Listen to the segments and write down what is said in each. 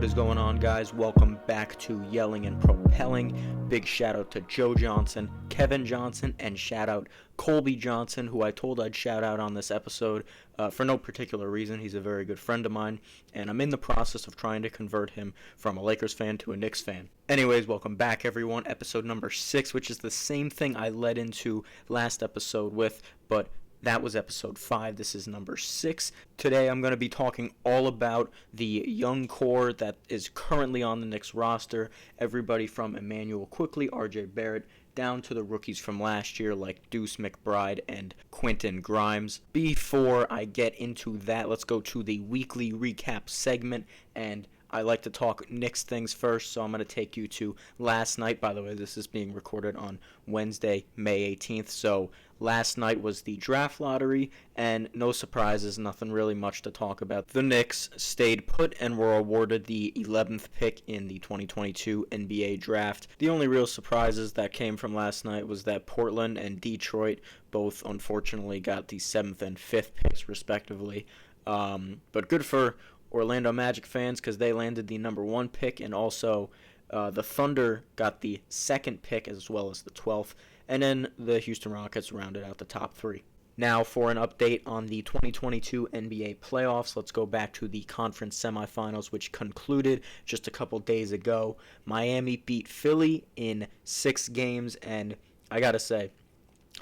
is going on, guys? Welcome back to Yelling and Propelling. Big shout out to Joe Johnson, Kevin Johnson, and shout out Colby Johnson, who I told I'd shout out on this episode for no particular reason. He's a very good friend of mine, and I'm in the process of trying to convert him from a Lakers fan to a Knicks fan. Anyways, welcome back, everyone. Episode number 6, which is the same thing I led into last episode with, but that was episode 5. This is number 6. Today I'm going to be talking all about the young core that is currently on the Knicks roster. Everybody from Emmanuel Quickley, RJ Barrett, down to the rookies from last year like Deuce McBride and Quentin Grimes. Before I get into that, let's go to the weekly recap segment, and I like to talk Knicks things first, so I'm going to take you to last night. By the way, this is being recorded on Wednesday, May 18th, so last night was the draft lottery, and no surprises, nothing really much to talk about. The Knicks stayed put and were awarded the 11th pick in the 2022 NBA draft. The only real surprises that came from last night was that Portland and Detroit both unfortunately got the 7th and 5th picks respectively, but good for Orlando Magic fans because they landed the number 1 pick, and also the Thunder got the 2nd pick as well as the 12th, and then the Houston Rockets rounded out the top 3. Now for an update on the 2022 NBA playoffs, let's go back to the conference semifinals, which concluded just a couple days ago. Miami beat Philly in 6 games, and I gotta say,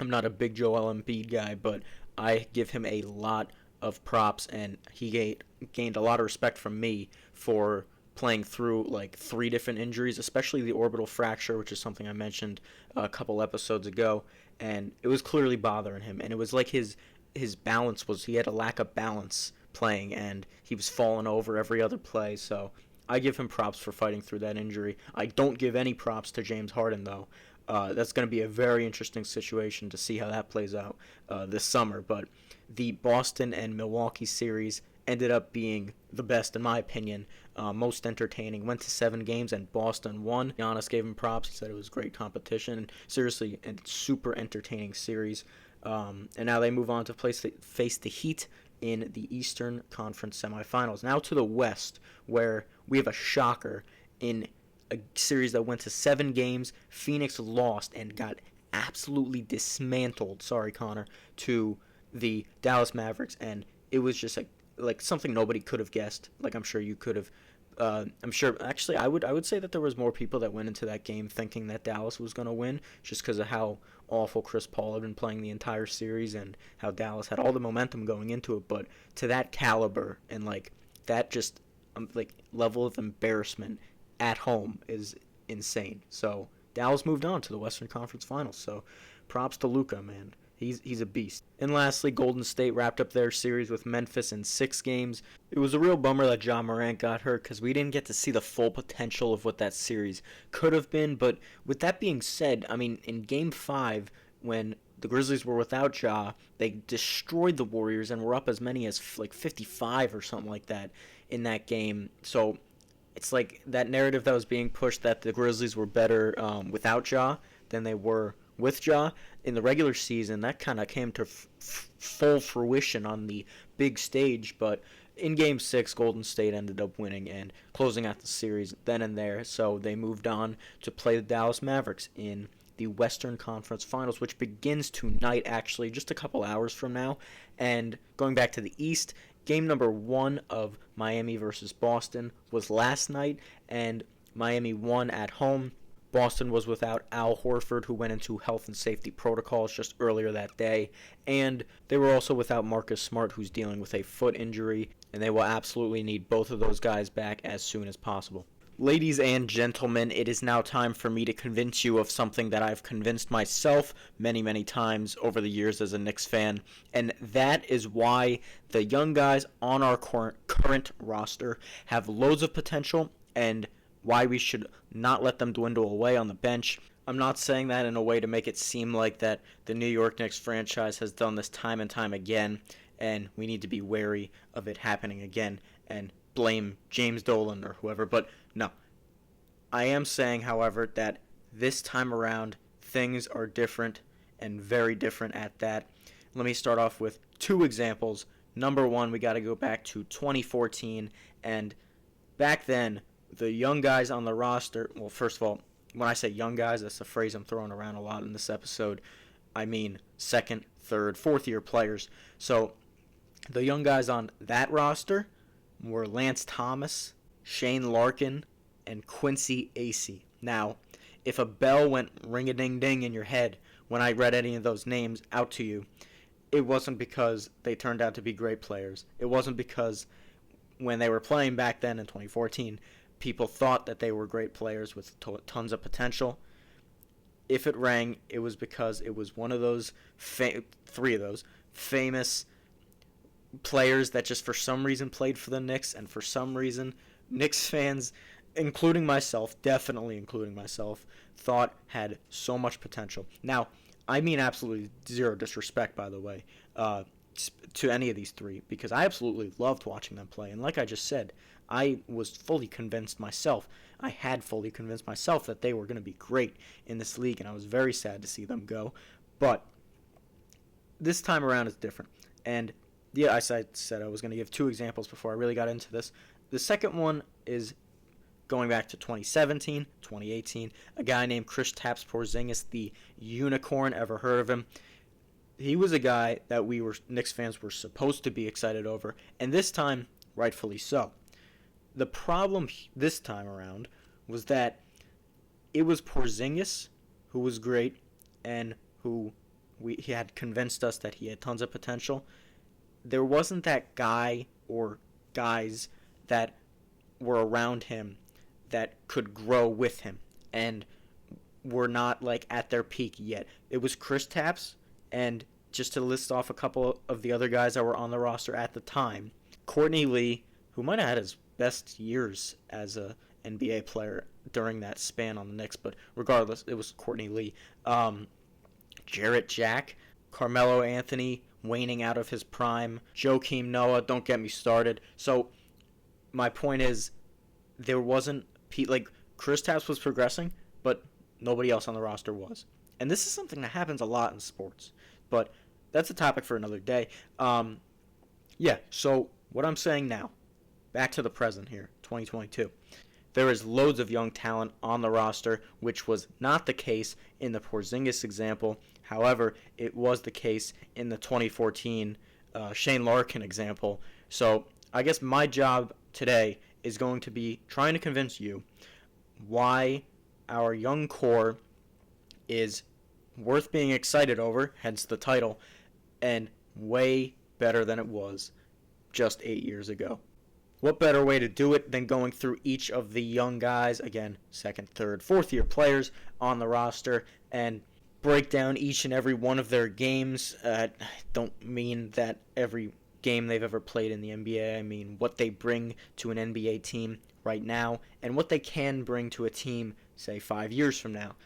I'm not a big Joel Embiid guy, but I give him a lot of props, and he gained a lot of respect from me for playing through like 3 different injuries, especially the orbital fracture, which is something I mentioned a couple episodes ago, and it was clearly bothering him, and it was like his balance was, he had a lack of balance playing, and he was falling over every other play, so I give him props for fighting through that injury. I don't give any props to James Harden, though. That's going to be a very interesting situation to see how that plays out this summer, but the Boston and Milwaukee series ended up being the best in my opinion, most entertaining. Went to 7 games and Boston won. Giannis gave him props. He said it was great competition. Seriously, a super entertaining series. And now they move on to face the Heat in the Eastern Conference semifinals. Now to the West, where we have a shocker in a series that went to 7 games. Phoenix lost and got absolutely dismantled, sorry Connor, to the Dallas Mavericks, and it was just like something nobody could have guessed. Like I'm sure you could have. I'm sure. Actually, I would say that there was more people that went into that game thinking that Dallas was going to win, just because of how awful Chris Paul had been playing the entire series and how Dallas had all the momentum going into it. But to that caliber and like that just like level of embarrassment at home is insane. So Dallas moved on to the Western Conference Finals. So props to Luka, man. He's a beast. And lastly, Golden State wrapped up their series with Memphis in 6 games. It was a real bummer that Ja Morant got hurt because we didn't get to see the full potential of what that series could have been. But with that being said, I mean, in Game 5, when the Grizzlies were without Ja, they destroyed the Warriors and were up as many as like 55 or something like that in that game. So it's like that narrative that was being pushed that the Grizzlies were better without Ja than they were with Ja in the regular season. That kind of came to full fruition on the big stage, but in Game 6, Golden State ended up winning and closing out the series then and there, so they moved on to play the Dallas Mavericks in the Western Conference Finals, which begins tonight, actually, just a couple hours from now. And going back to the East, game number 1 of Miami versus Boston was last night, and Miami won at home. Boston was without Al Horford, who went into health and safety protocols just earlier that day, and they were also without Marcus Smart, who's dealing with a foot injury, and they will absolutely need both of those guys back as soon as possible. Ladies and gentlemen, it is now time for me to convince you of something that I've convinced myself many, many times over the years as a Knicks fan, and that is why the young guys on our current roster have loads of potential and why we should not let them dwindle away on the bench. I'm not saying that in a way to make it seem like that the New York Knicks franchise has done this time and time again, and we need to be wary of it happening again and blame James Dolan or whoever, but no. I am saying, however, that this time around, things are different and very different at that. Let me start off with 2 examples. Number 1, we got to go back to 2014, and back then, the young guys on the roster, well, first of all, when I say young guys, that's a phrase I'm throwing around a lot in this episode. I mean second, third, fourth year players. So the young guys on that roster were Lance Thomas, Shane Larkin, and Quincy Acey. Now, if a bell went ring-a-ding-ding in your head when I read any of those names out to you, it wasn't because they turned out to be great players. It wasn't because when they were playing back then in 2014, people thought that they were great players with tons of potential. If it rang, it was because it was one of those, three of those, famous players that just for some reason played for the Knicks, and for some reason Knicks fans, including myself, definitely including myself, thought had so much potential. Now, I mean absolutely zero disrespect, by the way, to any of these three, because I absolutely loved watching them play. And like I just said, I was fully convinced myself. I had fully convinced myself that they were going to be great in this league, and I was very sad to see them go. But this time around is different. And yeah, I said I was going to give two examples before I really got into this. The second one is going back to 2017, 2018, a guy named Kristaps Porzingis, the unicorn. Ever heard of him? He was a guy that Knicks fans were supposed to be excited over, and this time, rightfully so. The problem this time around was that it was Porzingis who was great and who he had convinced us that he had tons of potential. There wasn't that guy or guys that were around him that could grow with him and were not like at their peak yet. It was Kristaps, and just to list off a couple of the other guys that were on the roster at the time, Courtney Lee, who might have had his best years as a NBA player during that span on the Knicks, but regardless, it was Courtney Lee. Jarrett Jack, Carmelo Anthony, waning out of his prime, Joakim Noah, don't get me started. So my point is, there wasn't, like, Kristaps was progressing, but nobody else on the roster was. And this is something that happens a lot in sports, but that's a topic for another day. So what I'm saying now, back to the present here, 2022. There is loads of young talent on the roster, which was not the case in the Porzingis example. However, it was the case in the 2014 Shane Larkin example. So I guess my job today is going to be trying to convince you why our young core is worth being excited over, hence the title, and way better than it was just 8 years ago. What better way to do it than going through each of the young guys, again, second, third, fourth year players on the roster, and break down each and every one of their games. I don't mean that every game they've ever played in the NBA. I mean what they bring to an NBA team right now and what they can bring to a team, say, 5 years from now,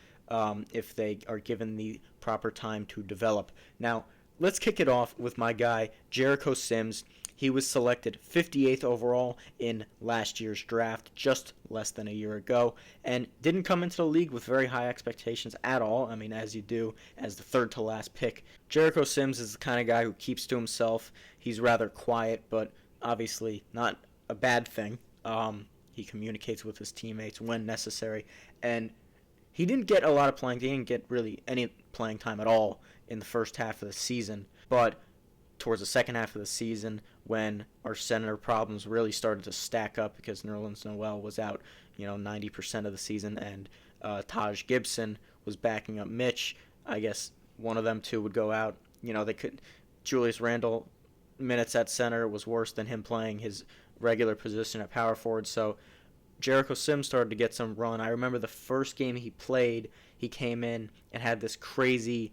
if they are given the proper time to develop. Now, let's kick it off with my guy, Jericho Sims. He was selected 58th overall in last year's draft, just less than a year ago, and didn't come into the league with very high expectations at all. I mean, as you do, as the third to last pick. Jericho Sims is the kind of guy who keeps to himself. He's rather quiet, but obviously not a bad thing. He communicates with his teammates when necessary, and he didn't get a lot of playing. He didn't get really any playing time at all in the first half of the season, but towards the second half of the season, when our center problems really started to stack up because Nerlens Noel was out, 90% of the season, and Taj Gibson was backing up Mitch. I guess one of them two would go out. Julius Randle minutes at center was worse than him playing his regular position at power forward. So Jericho Sims started to get some run. I remember the first game he played, he came in and had this crazy,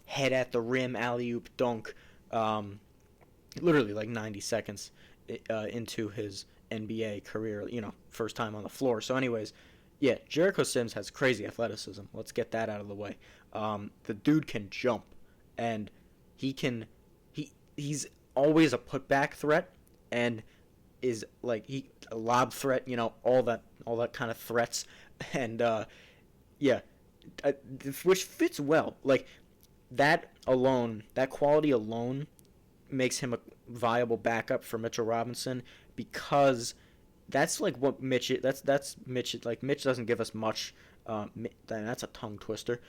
head at the rim alley-oop dunk. Literally like 90 seconds into his NBA career, first time on the floor. So anyways, yeah, Jericho Sims has crazy athleticism. Let's get that out of the way. The dude can jump, and he's always a putback threat, and is like a lob threat, all that kind of threats, and which fits well. Like that quality alone makes him a viable backup for Mitchell Robinson, because that's like what Mitch. That's Mitch. Like Mitch doesn't give us much. That's a tongue twister.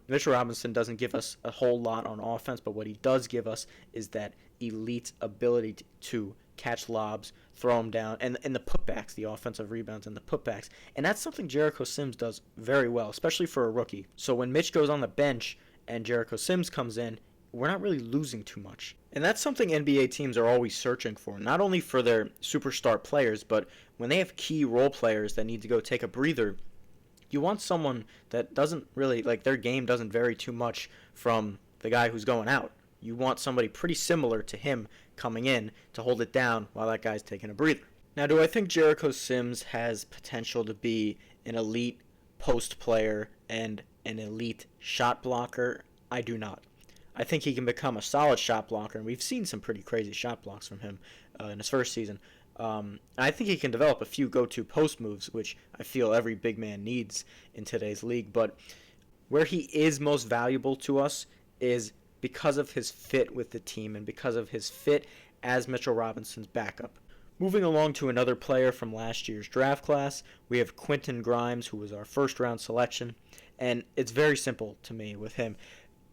Mitchell Robinson doesn't give us a whole lot on offense, but what he does give us is that elite ability to catch lobs, throw them down, and the putbacks, the offensive rebounds and the putbacks. And that's something Jericho Sims does very well, especially for a rookie. So when Mitch goes on the bench and Jericho Sims comes in, we're not really losing too much. And that's something NBA teams are always searching for, not only for their superstar players, but when they have key role players that need to go take a breather, you want someone that doesn't really, like, their game doesn't vary too much from the guy who's going out. You want somebody pretty similar to him coming in to hold it down while that guy's taking a breather. Now, do I think Jericho Sims has potential to be an elite post player and an elite shot blocker? I do not. I think he can become a solid shot blocker, and we've seen some pretty crazy shot blocks from him in his first season. I think he can develop a few go-to post moves, which I feel every big man needs in today's league. But where he is most valuable to us is because of his fit with the team and because of his fit as Mitchell Robinson's backup. Moving along to another player from last year's draft class, we have Quentin Grimes, who was our first-round selection, and it's very simple to me with him.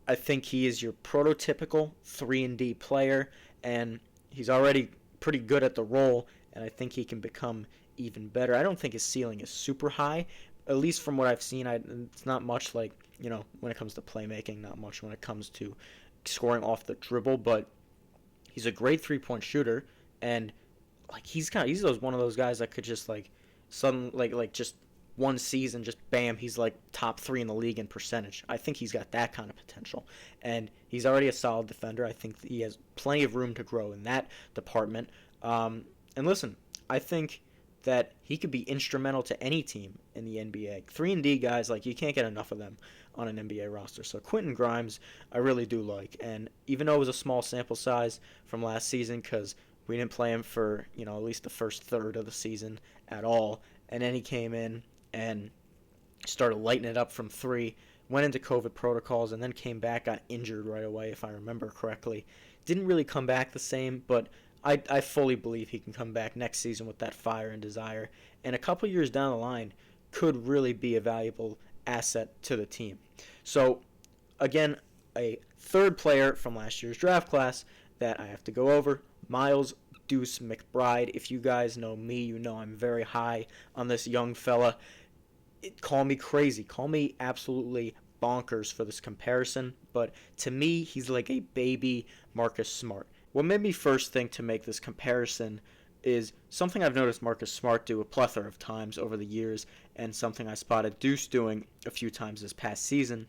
I think he is your prototypical 3-and-D player, and he's already pretty good at the role, and I think he can become even better. I don't think his ceiling is super high, at least from what I've seen. It's not much like, when it comes to playmaking, not much when it comes to scoring off the dribble, but he's a great three-point shooter, and like he's one of those guys that could just just one season, just bam, he's like top 3 in the league in percentage. I think he's got that kind of potential, and he's already a solid defender. I think he has plenty of room to grow in that department. And listen, I think that he could be instrumental to any team in the NBA. 3-and-D guys, like, you can't get enough of them on an NBA roster. So Quentin Grimes, I really do like. And even though it was a small sample size from last season, because we didn't play him for, at least the first third of the season at all, and then he came in and started lighting it up from 3, went into COVID protocols, and then came back, got injured right away, if I remember correctly. Didn't really come back the same, but I fully believe he can come back next season with that fire and desire, and a couple years down the line could really be a valuable asset to the team. So, again, a third player from last year's draft class that I have to go over, Miles Deuce McBride. If you guys know me, you know I'm very high on this young fella. Call me crazy. Call me absolutely bonkers for this comparison, but to me, he's like a baby Marcus Smart. What made me first think to make this comparison is something I've noticed Marcus Smart do a plethora of times over the years, and something I spotted Deuce doing a few times this past season.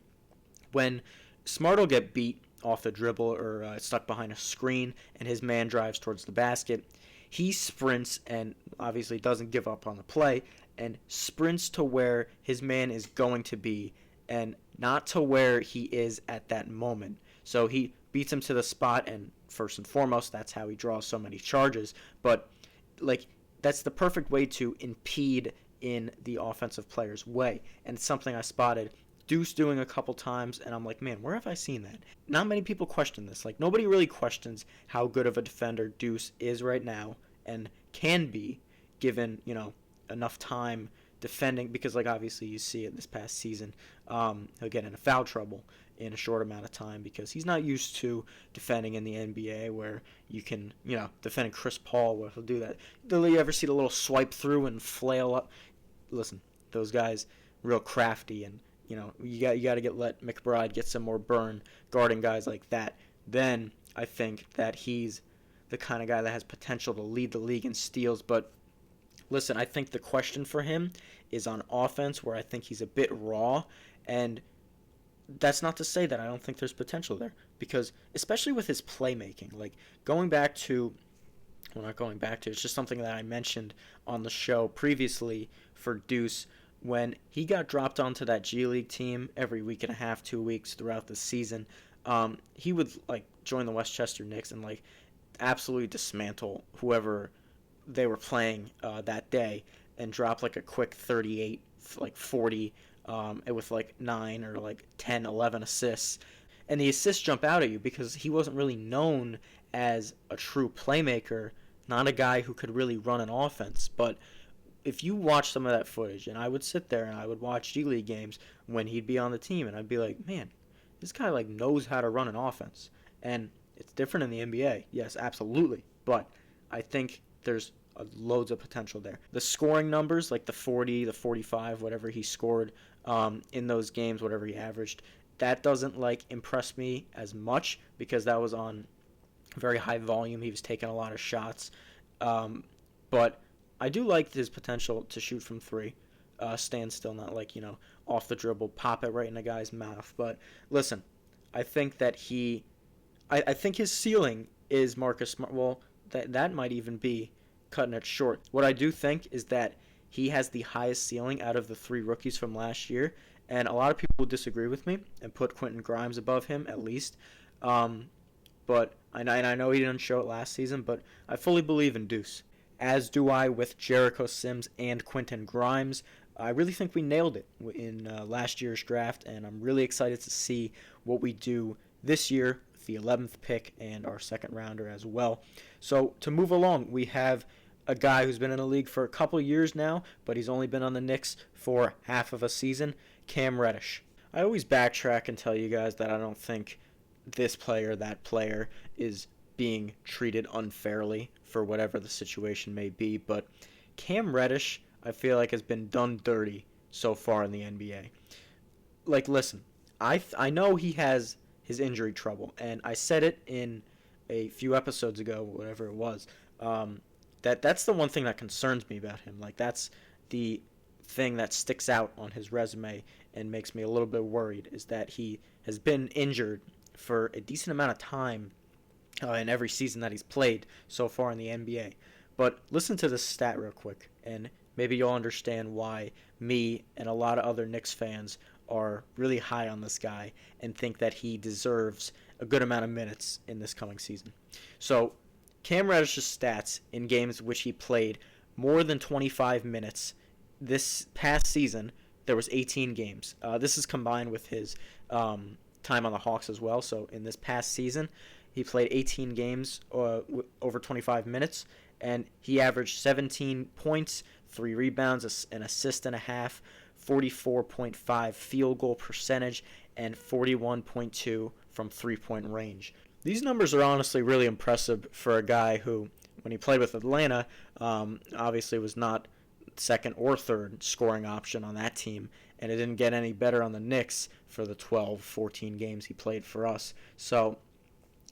When Smart will get beat off the dribble or stuck behind a screen and his man drives towards the basket, he sprints and obviously doesn't give up on the play and sprints to where his man is going to be and not to where he is at that moment. So he beats him to the spot, and first and foremost, that's how he draws so many charges. But like, that's the perfect way to impede in the offensive player's way, and it's something I spotted Deuce doing a couple times, and I'm like, man, where have I seen that? Not many people question this. Like, nobody really questions how good of a defender Deuce is right now and can be given, enough time defending, because, like, obviously you see it this past season. He'll get into foul trouble in a short amount of time because he's not used to defending in the NBA where you can, defending Chris Paul, where he'll do that. Do you ever see the little swipe through and flail up? Listen, those guys real crafty, and you got to let McBride get some more burn guarding guys like that. Then I think that he's the kind of guy that has potential to lead the league in steals. But listen, I think the question for him is on offense, where I think he's a bit raw, and that's not to say that I don't think there's potential there, because especially with his playmaking, like it's just something that I mentioned on the show previously for Deuce. When he got dropped onto that G League team every week and a half, 2 weeks throughout the season, he would join the Westchester Knicks and absolutely dismantle whoever they were playing that day and drop a quick 38, 40, with 9 or 10, 11 assists. And the assists jump out at you because he wasn't really known as a true playmaker not a guy who could really run an offense. But if you watch some of that footage, and I would sit there and I would watch G League games when he'd be on the team, and I'd be like, man, this guy like knows how to run an offense. And it's different in the NBA. Yes, absolutely. But I think there's loads of potential there. The scoring numbers, like the 40, the 45, whatever he scored in those games, whatever he averaged, that doesn't like impress me as much because that was on very high volume. He was taking a lot of shots. But I do like his potential to shoot from three. Stand still, not like, off the dribble, pop it right in a guy's mouth. But listen, I think that I think his ceiling is Marcus Smart. Well, that might even be cutting it short. What I do think is that he has the highest ceiling out of the three rookies from last year, and a lot of people will disagree with me and put Quentin Grimes above him at least. But and I know he didn't show it last season, but I fully believe in Deuce, as do I with Jericho Sims and Quentin Grimes. I really think we nailed it in last year's draft, and I'm really excited to see what we do this year with the 11th pick and our second rounder as well. So to move along, we have a guy who's been in the league for a couple years now, but he's only been on the Knicks for half of a season, Cam Reddish. I always backtrack and tell you guys that I don't think this player, that player, is being treated unfairly for whatever the situation may be, but Cam Reddish, I feel like, has been done dirty so far in the NBA. Like, listen, I know he has his injury trouble, and I said it in a few episodes ago, whatever it was, that's the one thing that concerns me about him. Like, that's the thing that sticks out on his resume and makes me a little bit worried, is that he has been injured for a decent amount of time in every season that he's played so far in the NBA. But listen to this stat real quick, and maybe you'll understand why me and a lot of other Knicks fans are really high on this guy and think that he deserves a good amount of minutes in this coming season. So, Cam Reddish's stats in games which he played more than 25 minutes this past season, there was 18 games. This is combined with his time on the Hawks as well. So in this past season, he played 18 games over 25 minutes, and he averaged 17 points, 3 rebounds, an assist and a half, 44.5 field goal percentage, and 41.2 from three-point range. These numbers are honestly really impressive for a guy who, when he played with Atlanta, obviously was not second or third scoring option on that team, and it didn't get any better on the Knicks for the 12, 14 games he played for us. So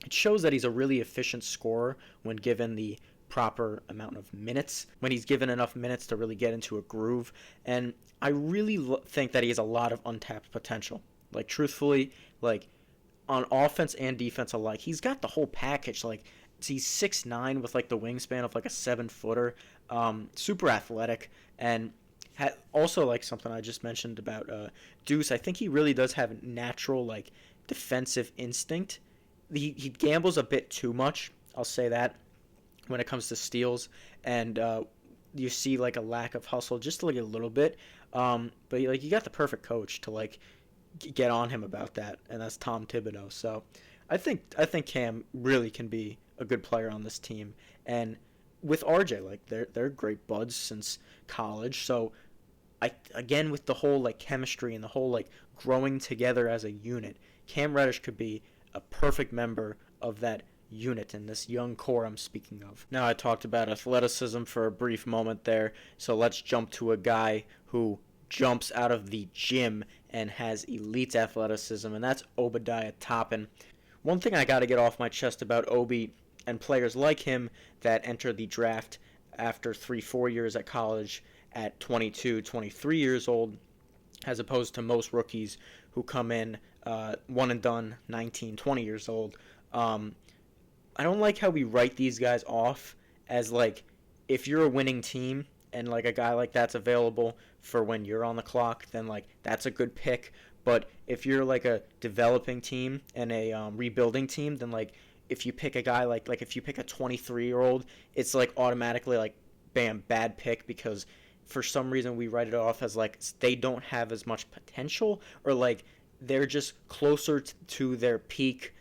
it shows that he's a really efficient scorer when given the proper amount of minutes, when he's given enough minutes to really get into a groove. And I really think that he has a lot of untapped potential. Like, truthfully, like, on offense and defense alike, he's got the whole package. Like, he's 6'9" with like the wingspan of like a 7-footer, super athletic, and also like something I just mentioned about Deuce. I think he really does have a natural like defensive instinct. He gambles a bit too much, I'll say that, when it comes to steals, and you see like a lack of hustle just like a little bit. But like, you got the perfect coach to like get on him about that, and that's Tom Thibodeau. So I think Cam really can be a good player on this team, and with RJ, like they're great buds since college. So again, with the whole like chemistry and the whole like growing together as a unit, Cam Reddish could be a perfect member of that unit in this young core I'm speaking of. Now, I talked about athleticism for a brief moment there, so let's jump to a guy who jumps out of the gym and has elite athleticism, and that's Obadiah Toppin. One thing I got to get off my chest about Obi and players like him that enter the draft after 3-4 years at college at 22, 23 years old, as opposed to most rookies who come in one and done, 19, 20 years old. I don't like how we write these guys off as like, if you're a winning team and like a guy like that's available for when you're on the clock, then like that's a good pick. But if you're like a developing team and a rebuilding team, then like if you pick a guy like if you pick a 23-year-old, it's like automatically like bam, bad pick, because for some reason we write it off as like they don't have as much potential, or like they're just closer to their peak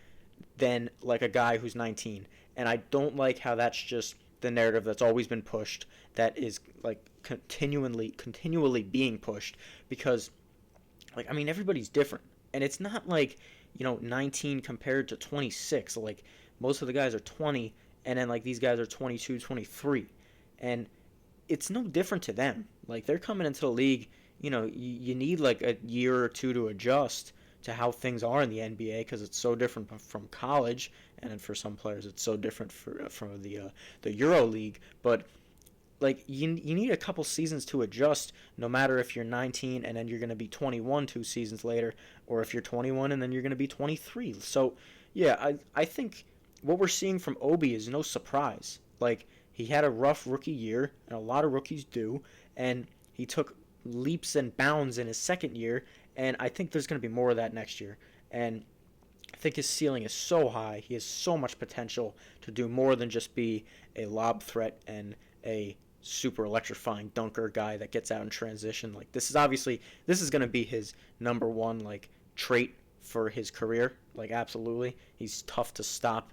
than like a guy who's 19. And I don't like how that's just the narrative that's always been pushed, that is like continually being pushed, because like, I mean, everybody's different, and it's not like, 19 compared to 26. Like, most of the guys are 20, and then like these guys are 22, 23, and it's no different to them. Like, they're coming into the league, you need like a year or two to adjust to how things are in the NBA, because it's so different from college, and then for some players it's so different from the Euro League. But like, you need a couple seasons to adjust, no matter if you're 19 and then you're going to be 21 2 seasons later, or if you're 21 and then you're going to be 23. So yeah, I think what we're seeing from Obi is no surprise. Like, he had a rough rookie year, and a lot of rookies do, and he took leaps and bounds in his second year, and I think there's going to be more of that next year. And I think his ceiling is so high. He has so much potential to do more than just be a lob threat and a super electrifying dunker guy that gets out in transition. Like, this is going to be his number one like trait for his career. Like, absolutely, he's tough to stop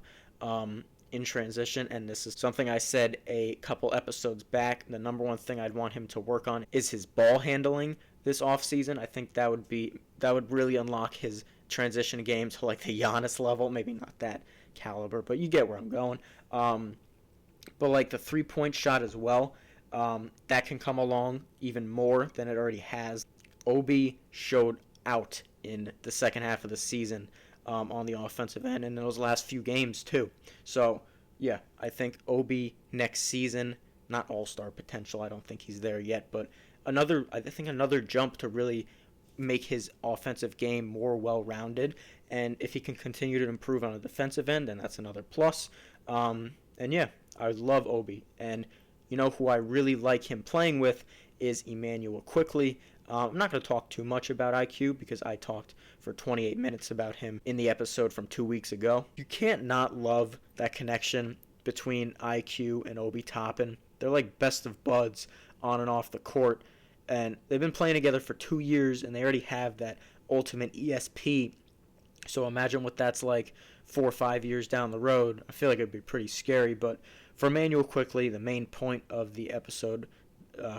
in transition, and this is something I said a couple episodes back. The number one thing I'd want him to work on is his ball handling this offseason. I think that would really unlock his transition game to like the Giannis level. Maybe not that caliber, but you get where I'm going. But like the 3-point shot as well, that can come along even more than it already has. Obi showed out in the second half of the season on the offensive end, and in those last few games too. So yeah, I think Obi next season, not all-star potential, I don't think he's there yet, but I think another jump to really make his offensive game more well-rounded. And if he can continue to improve on the defensive end, then that's another plus. And yeah, I love Obi. And who I really like him playing with is Emmanuel Quickly. I'm not going to talk too much about IQ, because I talked for 28 minutes about him in the episode from 2 weeks ago. You can't not love that connection between IQ and Obi Toppin. They're like best of buds on and off the court, and they've been playing together for 2 years, and they already have that ultimate ESP. So imagine what that's like 4 or 5 years down the road. I feel like it'd be pretty scary. But for Emmanuel Quickly, the main point of the episode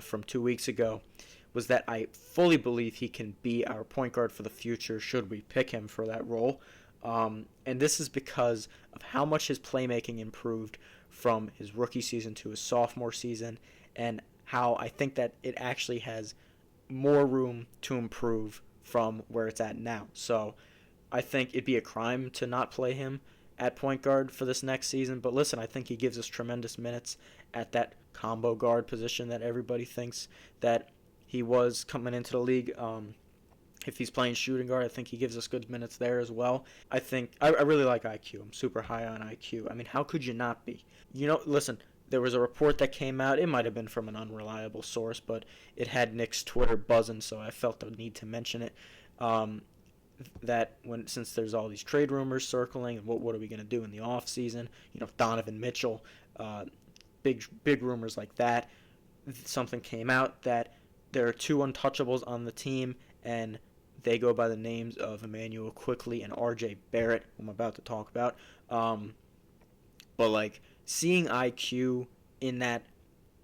from 2 weeks ago was that I fully believe he can be our point guard for the future should we pick him for that role. And this is because of how much his playmaking improved from his rookie season to his sophomore season, and how I think that it actually has more room to improve from where it's at now. So I think it'd be a crime to not play him at point guard for this next season. But listen, I think he gives us tremendous minutes at that combo guard position that everybody thinks that he was coming into the league. If he's playing shooting guard, I think he gives us good minutes there as well. I really like IQ. I'm super high on IQ. I mean, how could you not be? Listen, there was a report that came out. It might have been from an unreliable source, but it had Knicks Twitter buzzing, so I felt the need to mention it. That since there's all these trade rumors circling, and what are we going to do in the off season? Donovan Mitchell, big rumors like that. Something came out that there are 2 untouchables on the team, and they go by the names of Emmanuel Quickly and RJ Barrett, who I'm about to talk about. But like, seeing IQ in that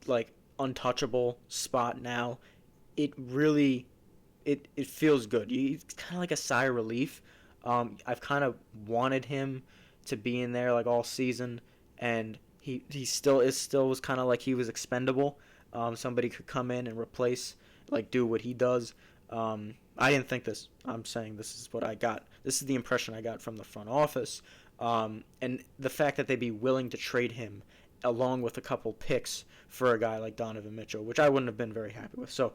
like untouchable spot now, it really it feels good. It's kind of like a sigh of relief. I've kind of wanted him to be in there like all season, and he still was kind of like he was expendable. Somebody could come in and replace, like, do what he does. I didn't think this. I'm saying this is what I got. This is the impression I got from the front office. And the fact that they'd be willing to trade him along with a couple picks for a guy like Donovan Mitchell, which I wouldn't have been very happy with. So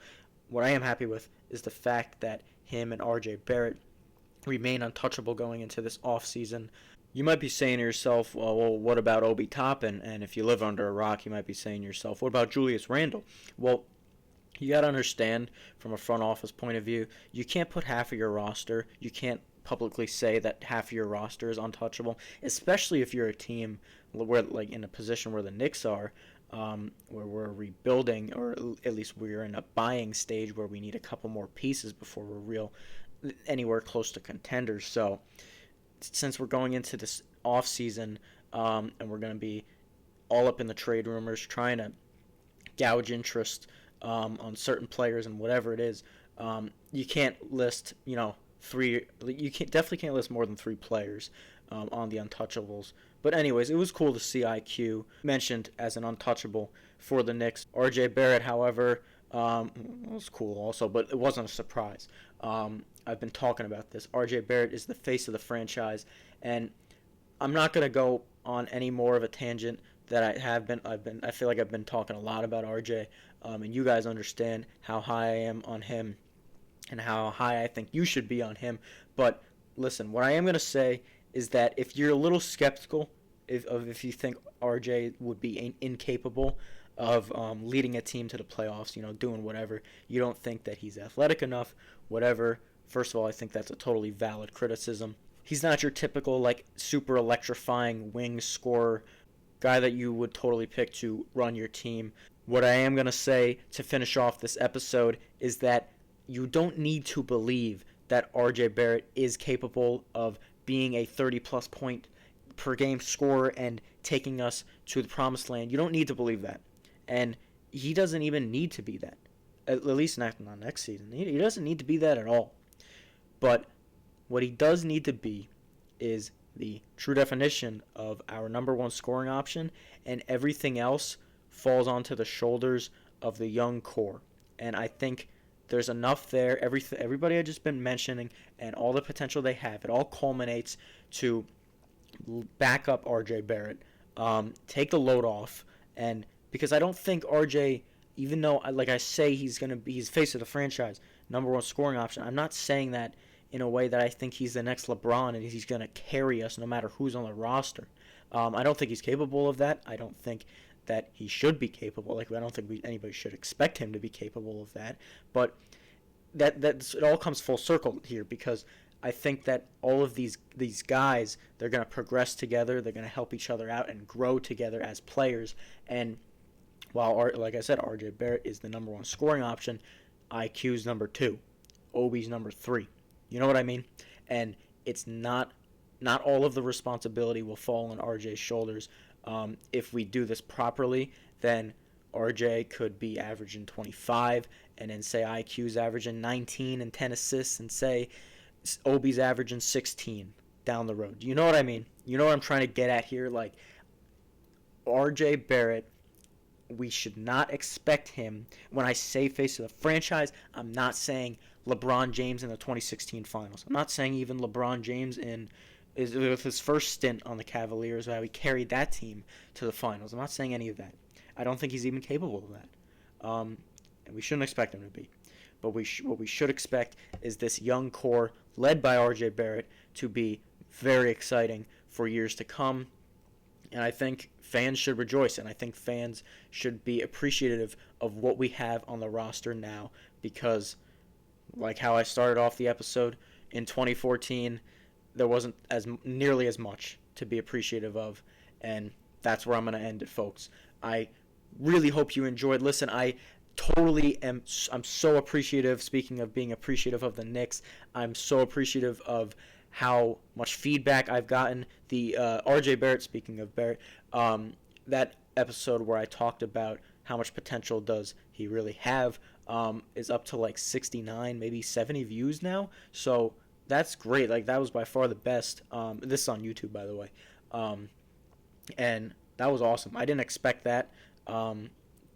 what I am happy with is the fact that him and RJ Barrett remain untouchable going into this offseason. You might be saying to yourself, well, what about Obi Toppin? And if you live under a rock, you might be saying to yourself, what about Julius Randle? Well, you got to understand, from a front office point of view, you can't put half of your roster, you can't publicly say that half of your roster is untouchable, especially if you're a team where, like, in a position where the Knicks are, where we're rebuilding, or at least we're in a buying stage where we need a couple more pieces before we're anywhere close to contenders. So since we're going into this off season, and we're going to be all up in the trade rumors, trying to gouge interest on certain players and whatever it is. You can't list, three. Definitely can't list more than three players on the untouchables. But anyways, it was cool to see IQ mentioned as an untouchable for the Knicks. RJ Barrett, however, was cool also, but it wasn't a surprise. I've been talking about this. RJ Barrett is the face of the franchise, and I'm not gonna go on any more of a tangent that I have been. I feel like I've been talking a lot about RJ, and you guys understand how high I am on him, and how high I think you should be on him. But listen, what I am gonna say is that if you're a little skeptical, if you think RJ would be incapable of leading a team to the playoffs, doing whatever, you don't think that he's athletic enough, whatever. First of all, I think that's a totally valid criticism. He's not your typical super electrifying wing scorer guy that you would totally pick to run your team. What I am going to say to finish off this episode is that you don't need to believe that RJ Barrett is capable of being a 30-plus point per game scorer and taking us to the promised land. You don't need to believe that. And he doesn't even need to be that. At least not next season. He doesn't need to be that at all. But what he does need to be is the true definition of our number one scoring option, and everything else falls onto the shoulders of the young core. And I think there's enough there. Everybody I've just been mentioning and all the potential they have, it all culminates to back up RJ Barrett, take the load off, and because I don't think RJ, even though like I say he's face of the franchise, number one scoring option, I'm not saying that in a way that I think he's the next LeBron and he's going to carry us no matter who's on the roster. I don't think he's capable of that. I don't think that he should be capable. I don't think anybody should expect him to be capable of that. But it all comes full circle here, because I think that all of these guys, they're going to progress together. They're going to help each other out and grow together as players. And while, like I said, RJ Barrett is the number one scoring option, IQ's number 2, Obi's number 3. You know what I mean? And it's not all of the responsibility will fall on RJ's shoulders. If we do this properly, then RJ could be averaging 25, and then say IQ's averaging 19 and 10 assists, and say Obi's averaging 16 down the road. You know what I mean? You know what I'm trying to get at here? RJ Barrett, we should not expect him. When I say face of the franchise, I'm not saying LeBron James in the 2016 finals. I'm not saying even LeBron James with his first stint on the Cavaliers, how he carried that team to the finals. I'm not saying any of that. I don't think he's even capable of that. And we shouldn't expect him to be. But what we should expect is this young core, led by RJ Barrett, to be very exciting for years to come. And I think fans should rejoice, and I think fans should be appreciative of what we have on the roster now, because like how I started off the episode, in 2014, there wasn't nearly as much to be appreciative of, and that's where I'm going to end it, folks. I really hope you enjoyed. Listen, I'm so appreciative. Speaking of being appreciative of the Knicks, I'm so appreciative of how much feedback I've gotten. The RJ Barrett, speaking of Barrett, that episode where I talked about how much potential does he really have, is up to 69, maybe 70 views now. So that's great. That was by far the best. This is on YouTube, by the way. And that was awesome. I didn't expect that.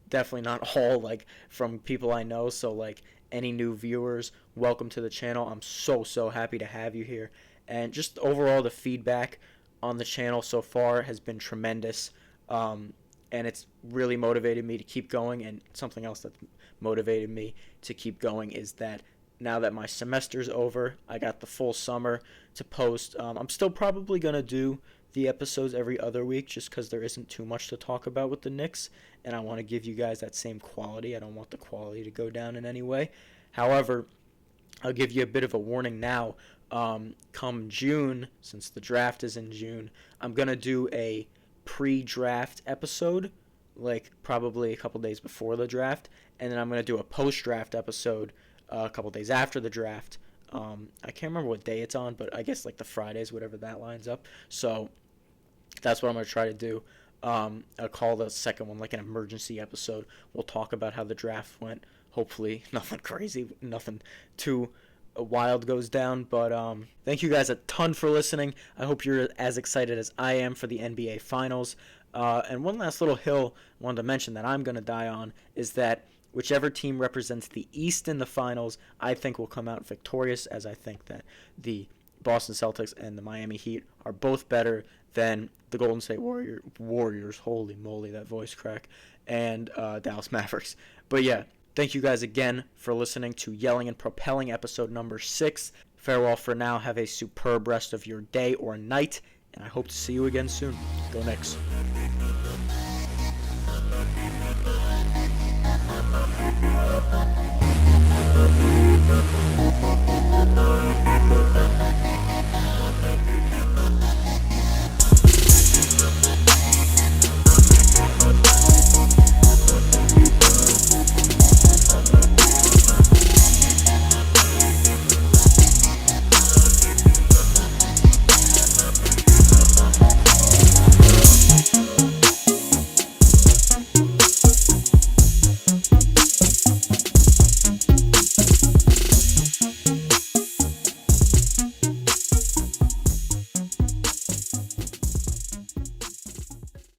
Definitely not all from people I know. So any new viewers, welcome to the channel. I'm so happy to have you here. And just overall, the feedback on the channel so far has been tremendous. And it's really motivated me to keep going. And something else that's motivated me to keep going is that now that my semester's over, I got the full summer to post. I'm still probably going to do the episodes every other week, just because there isn't too much to talk about with the Knicks, and I want to give you guys that same quality. I don't want the quality to go down in any way. However, I'll give you a bit of a warning now. Come June, since the draft is in June, I'm going to do a pre-draft episode, probably a couple days before the draft, and then I'm going to do a post-draft episode a couple days after the draft. I can't remember what day it's on, but I guess the Fridays, whatever that lines up. So that's what I'm going to try to do. I'll call the second one like an emergency episode. We'll talk about how the draft went. Hopefully, nothing crazy, nothing too wild goes down. But thank you guys a ton for listening. I hope you're as excited as I am for the NBA Finals. And one last little hill I wanted to mention that I'm going to die on is that whichever team represents the East in the Finals, I think will come out victorious, as I think that the Boston Celtics and the Miami Heat are both better than the Golden State Warriors. Holy moly, that voice crack. And Dallas Mavericks. But yeah, thank you guys again for listening to Yelling and Propelling episode number 6. Farewell for now. Have a superb rest of your day or night, and I hope to see you again soon. Go Knicks.